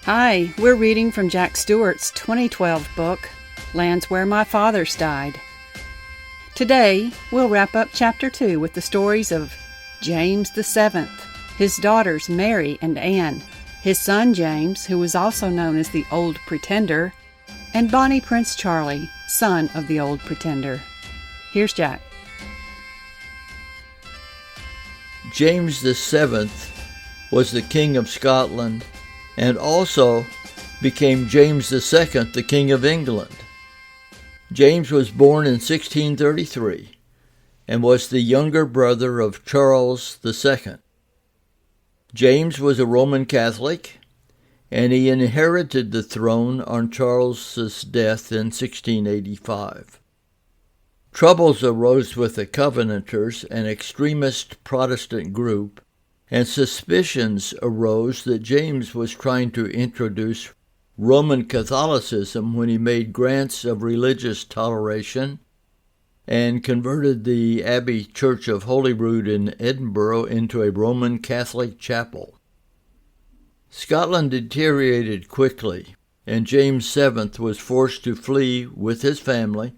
Hi, we're reading from Jack Stewart's 2012 book, Lands Where My Fathers Died. Today, we'll wrap up Chapter 2 with the stories of James VII, his daughters Mary and Anne, his son James, who was also known as the Old Pretender, and Bonnie Prince Charlie, son of the Old Pretender. Here's Jack. James VII was the King of Scotland and also became James II, the King of England. James was born in 1633 and was the younger brother of Charles II. James was a Roman Catholic, and he inherited the throne on Charles's death in 1685. Troubles arose with the Covenanters, an extremist Protestant group, and suspicions arose that James was trying to introduce Roman Catholicism when he made grants of religious toleration and converted the Abbey Church of Holyrood in Edinburgh into a Roman Catholic chapel. Scotland deteriorated quickly, and James VII was forced to flee with his family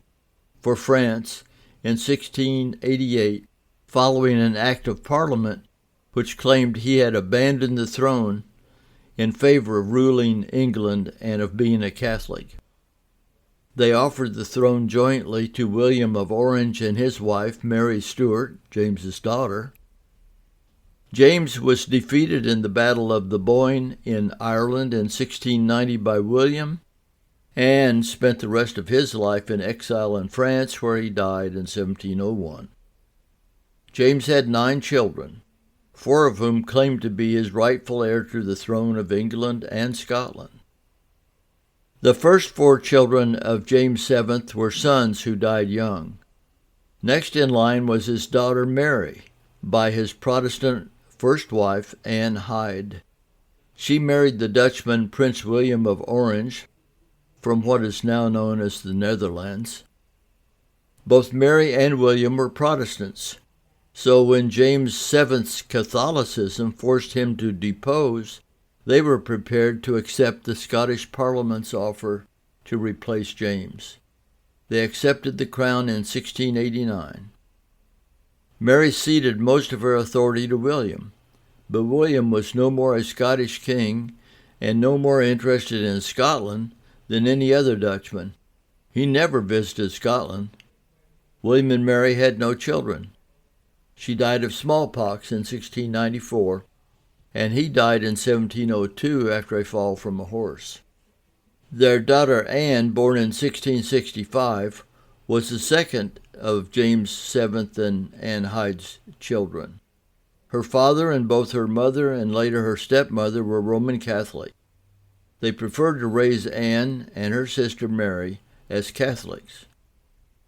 for France in 1688, following an Act of Parliament which claimed he had abandoned the throne in favor of ruling England and of being a Catholic. They offered the throne jointly to William of Orange and his wife, Mary Stuart, James's daughter. James was defeated in the Battle of the Boyne in Ireland in 1690 by William, and spent the rest of his life in exile in France, where he died in 1701. James had 9 children, 4 of whom claimed to be his rightful heir to the throne of England and Scotland. The first 4 children of James VII were sons who died young. Next in line was his daughter Mary, by his Protestant first wife, Anne Hyde. She married the Dutchman Prince William of Orange, from what is now known as the Netherlands. Both Mary and William were Protestants, so when James VII's Catholicism forced him to depose, they were prepared to accept the Scottish Parliament's offer to replace James. They accepted the crown in 1689. Mary ceded most of her authority to William, but William was no more a Scottish king and no more interested in Scotland than any other Dutchman. He never visited Scotland. William and Mary had no children. She died of smallpox in 1694, and he died in 1702 after a fall from a horse. Their daughter Anne, born in 1665, was the second of James VII and Anne Hyde's children. Her father and both her mother and later her stepmother were Roman Catholic. They preferred to raise Anne and her sister Mary as Catholics.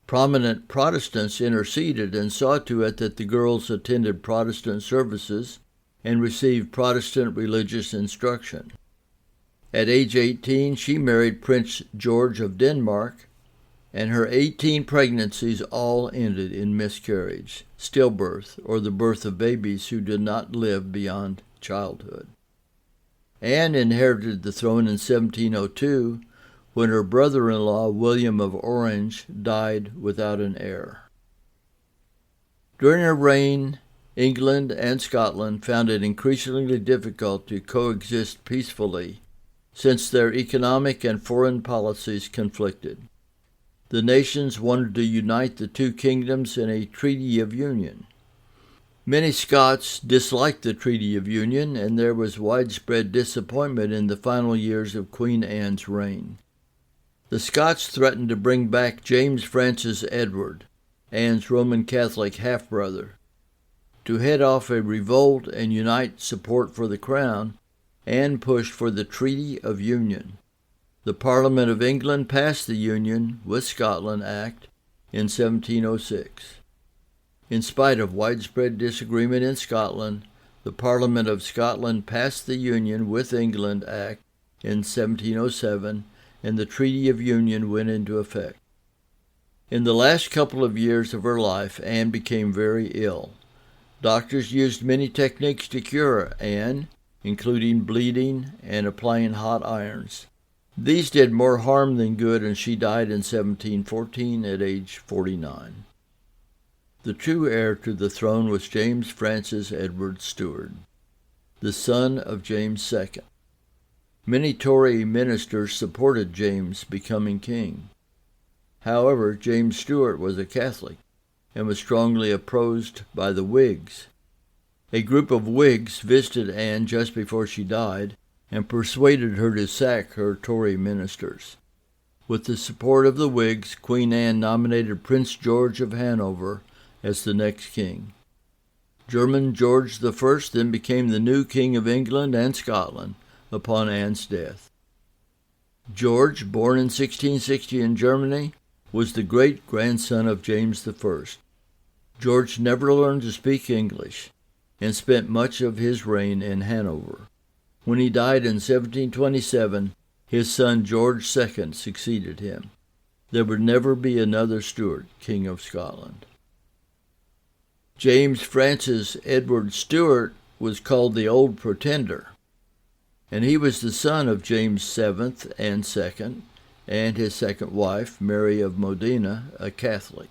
Prominent Protestants interceded and saw to it that the girls attended Protestant services and received Protestant religious instruction. At age 18, she married Prince George of Denmark, and her 18 pregnancies all ended in miscarriage, stillbirth, or the birth of babies who did not live beyond childhood. Anne inherited the throne in 1702, when her brother-in-law, William of Orange, died without an heir. During her reign, England and Scotland found it increasingly difficult to coexist peacefully, since their economic and foreign policies conflicted. The nations wanted to unite the 2 kingdoms in a treaty of union. Many Scots disliked the Treaty of Union, and there was widespread disappointment in the final years of Queen Anne's reign. The Scots threatened to bring back James Francis Edward, Anne's Roman Catholic half-brother, to head off a revolt and unite support for the crown. Anne pushed for the Treaty of Union. The Parliament of England passed the Union with Scotland Act in 1706. In spite of widespread disagreement in Scotland, the Parliament of Scotland passed the Union with England Act in 1707, and the Treaty of Union went into effect. In the last couple of years of her life, Anne became very ill. Doctors used many techniques to cure Anne, including bleeding and applying hot irons. These did more harm than good, and she died in 1714 at age 49. The true heir to the throne was James Francis Edward Stuart, the son of James II. Many Tory ministers supported James becoming king. However, James Stuart was a Catholic and was strongly opposed by the Whigs. A group of Whigs visited Anne just before she died and persuaded her to sack her Tory ministers. With the support of the Whigs, Queen Anne nominated Prince George of Hanover as the next king. German George I then became the new King of England and Scotland upon Anne's death. George, born in 1660 in Germany, was the great-grandson of James I. George never learned to speak English and spent much of his reign in Hanover. When he died in 1727, his son George II succeeded him. There would never be another Stuart, King of Scotland. James Francis Edward Stuart was called the Old Pretender, and he was the son of James VII and II, and his second wife, Mary of Modena, a Catholic.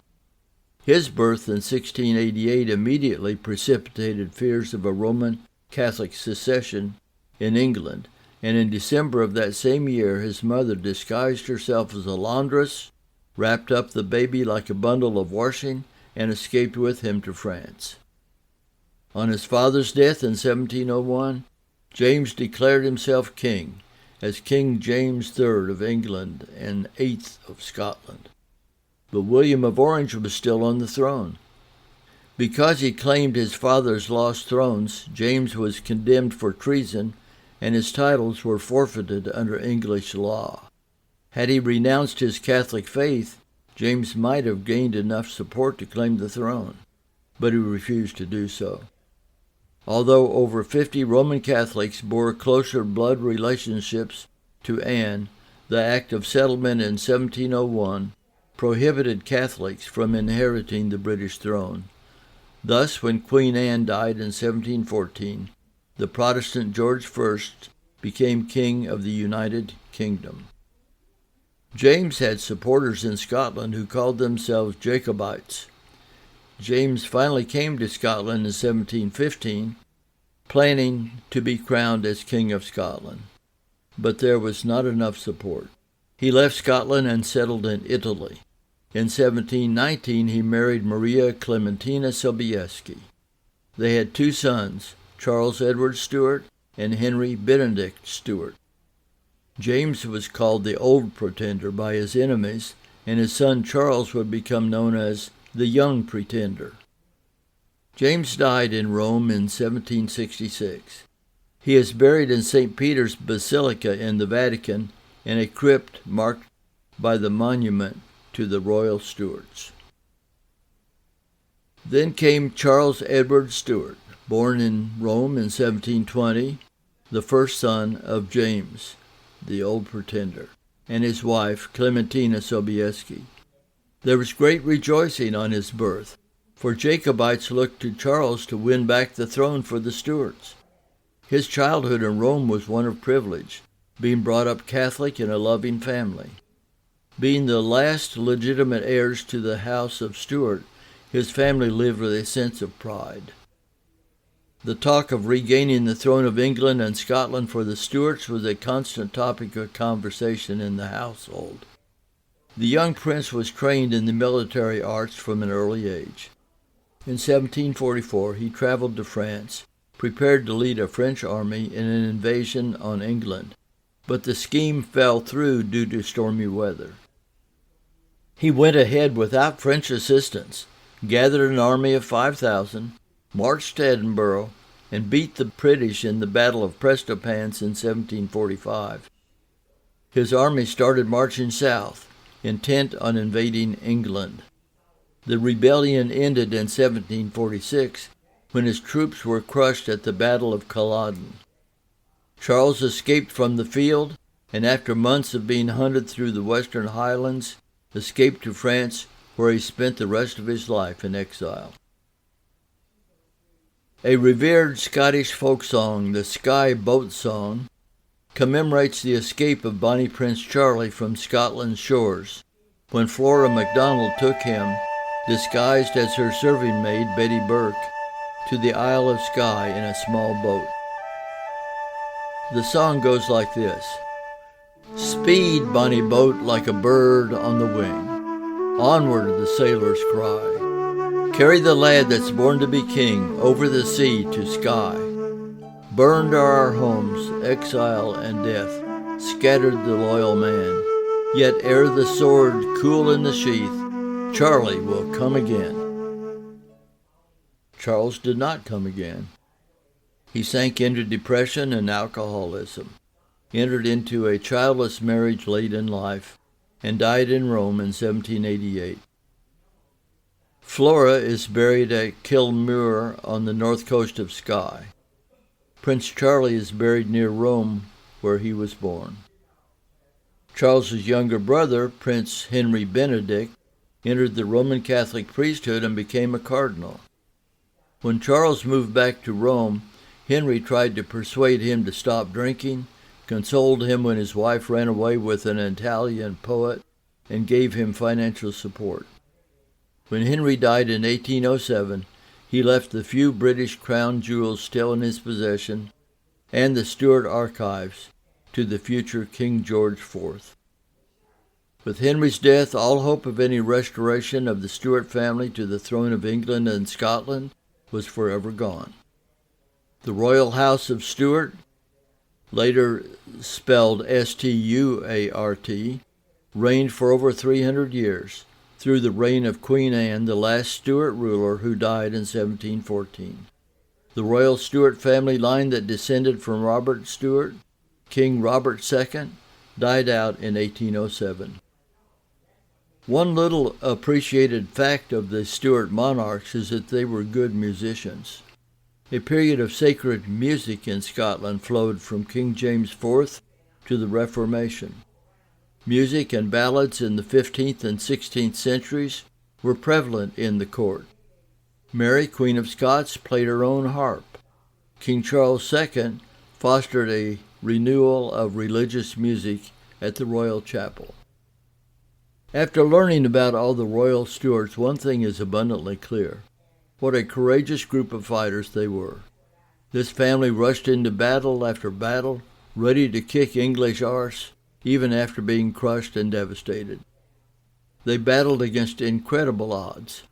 His birth in 1688 immediately precipitated fears of a Roman Catholic secession in England, and in December of that same year his mother disguised herself as a laundress, wrapped up the baby like a bundle of washing, and escaped with him to France. On his father's death in 1701, James declared himself king, as King James III of England and 8th of Scotland. But William of Orange was still on the throne. Because he claimed his father's lost thrones, James was condemned for treason, and his titles were forfeited under English law. Had he renounced his Catholic faith, James might have gained enough support to claim the throne, but he refused to do so. Although over 50 Roman Catholics bore closer blood relationships to Anne, the Act of Settlement in 1701 prohibited Catholics from inheriting the British throne. Thus, when Queen Anne died in 1714, the Protestant George I became King of the United Kingdom. James had supporters in Scotland who called themselves Jacobites. James finally came to Scotland in 1715, planning to be crowned as King of Scotland. But there was not enough support. He left Scotland and settled in Italy. In 1719, he married Maria Clementina Sobieski. They had 2 sons, Charles Edward Stuart and Henry Benedict Stuart. James was called the Old Pretender by his enemies, and his son Charles would become known as the Young Pretender. James died in Rome in 1766. He is buried in St. Peter's Basilica in the Vatican in a crypt marked by the monument to the royal Stuarts. Then came Charles Edward Stuart, born in Rome in 1720, the first son of James, the Old Pretender, and his wife, Clementina Sobieski. There was great rejoicing on his birth, for Jacobites looked to Charles to win back the throne for the Stuarts. His childhood in Rome was one of privilege, being brought up Catholic in a loving family. Being the last legitimate heirs to the house of Stuart, his family lived with a sense of pride. The talk of regaining the throne of England and Scotland for the Stuarts was a constant topic of conversation in the household. The young prince was trained in the military arts from an early age. In 1744, he traveled to France, prepared to lead a French army in an invasion on England, but the scheme fell through due to stormy weather. He went ahead without French assistance, gathered an army of 5,000, marched to Edinburgh, and beat the British in the Battle of Prestonpans in 1745. His army started marching south, intent on invading England. The rebellion ended in 1746, when his troops were crushed at the Battle of Culloden. Charles escaped from the field, and after months of being hunted through the Western Highlands, escaped to France, where he spent the rest of his life in exile. A revered Scottish folk song, the Skye Boat Song, commemorates the escape of Bonnie Prince Charlie from Scotland's shores when Flora MacDonald took him, disguised as her serving maid Betty Burke, to the Isle of Skye in a small boat. The song goes like this. Speed, bonny boat, like a bird on the wing. Onward, the sailors cry. Carry the lad that's born to be king over the sea to Skye. Burned are our homes, exile and death, scattered the loyal man. Yet ere the sword cool in the sheath, Charlie will come again. Charles did not come again. He sank into depression and alcoholism, entered into a childless marriage late in life, and died in Rome in 1788. Flora is buried at Kilmuir on the north coast of Skye. Prince Charlie is buried near Rome, where he was born. Charles's younger brother, Prince Henry Benedict, entered the Roman Catholic priesthood and became a cardinal. When Charles moved back to Rome, Henry tried to persuade him to stop drinking, consoled him when his wife ran away with an Italian poet, and gave him financial support. When Henry died in 1807, he left the few British crown jewels still in his possession and the Stuart archives to the future King George IV. With Henry's death, all hope of any restoration of the Stuart family to the throne of England and Scotland was forever gone. The royal house of Stuart, later spelled Stuart, reigned for over 300 years, through the reign of Queen Anne, the last Stuart ruler who died in 1714. The royal Stuart family line that descended from Robert Stuart, King Robert II, died out in 1807. One little appreciated fact of the Stuart monarchs is that they were good musicians. A period of sacred music in Scotland flowed from King James IV to the Reformation. Music and ballads in the 15th and 16th centuries were prevalent in the court. Mary, Queen of Scots, played her own harp. King Charles II fostered a renewal of religious music at the royal chapel. After learning about all the royal Stuarts, one thing is abundantly clear. What a courageous group of fighters they were. This family rushed into battle after battle, ready to kick English arse, even after being crushed and devastated. They battled against incredible odds.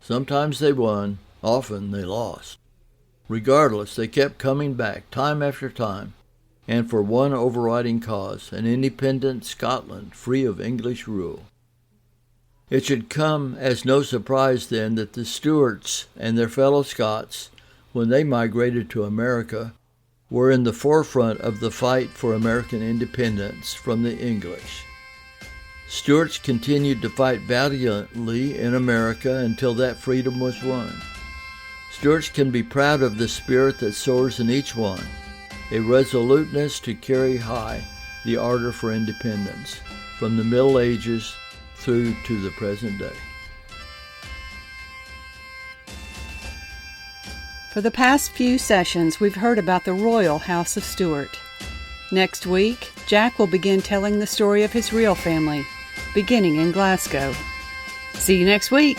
Sometimes they won, often they lost. Regardless, they kept coming back time after time, and for one overriding cause, an independent Scotland free of English rule. It should come as no surprise then that the Stuarts and their fellow Scots, when they migrated to America, were in the forefront of the fight for American independence from the English. Stuarts continued to fight valiantly in America until that freedom was won. Stuarts can be proud of the spirit that soars in each one, a resoluteness to carry high the ardor for independence, from the Middle Ages through to the present day. For the past few sessions, we've heard about the royal House of Stuart. Next week, Jack will begin telling the story of his real family, beginning in Glasgow. See you next week!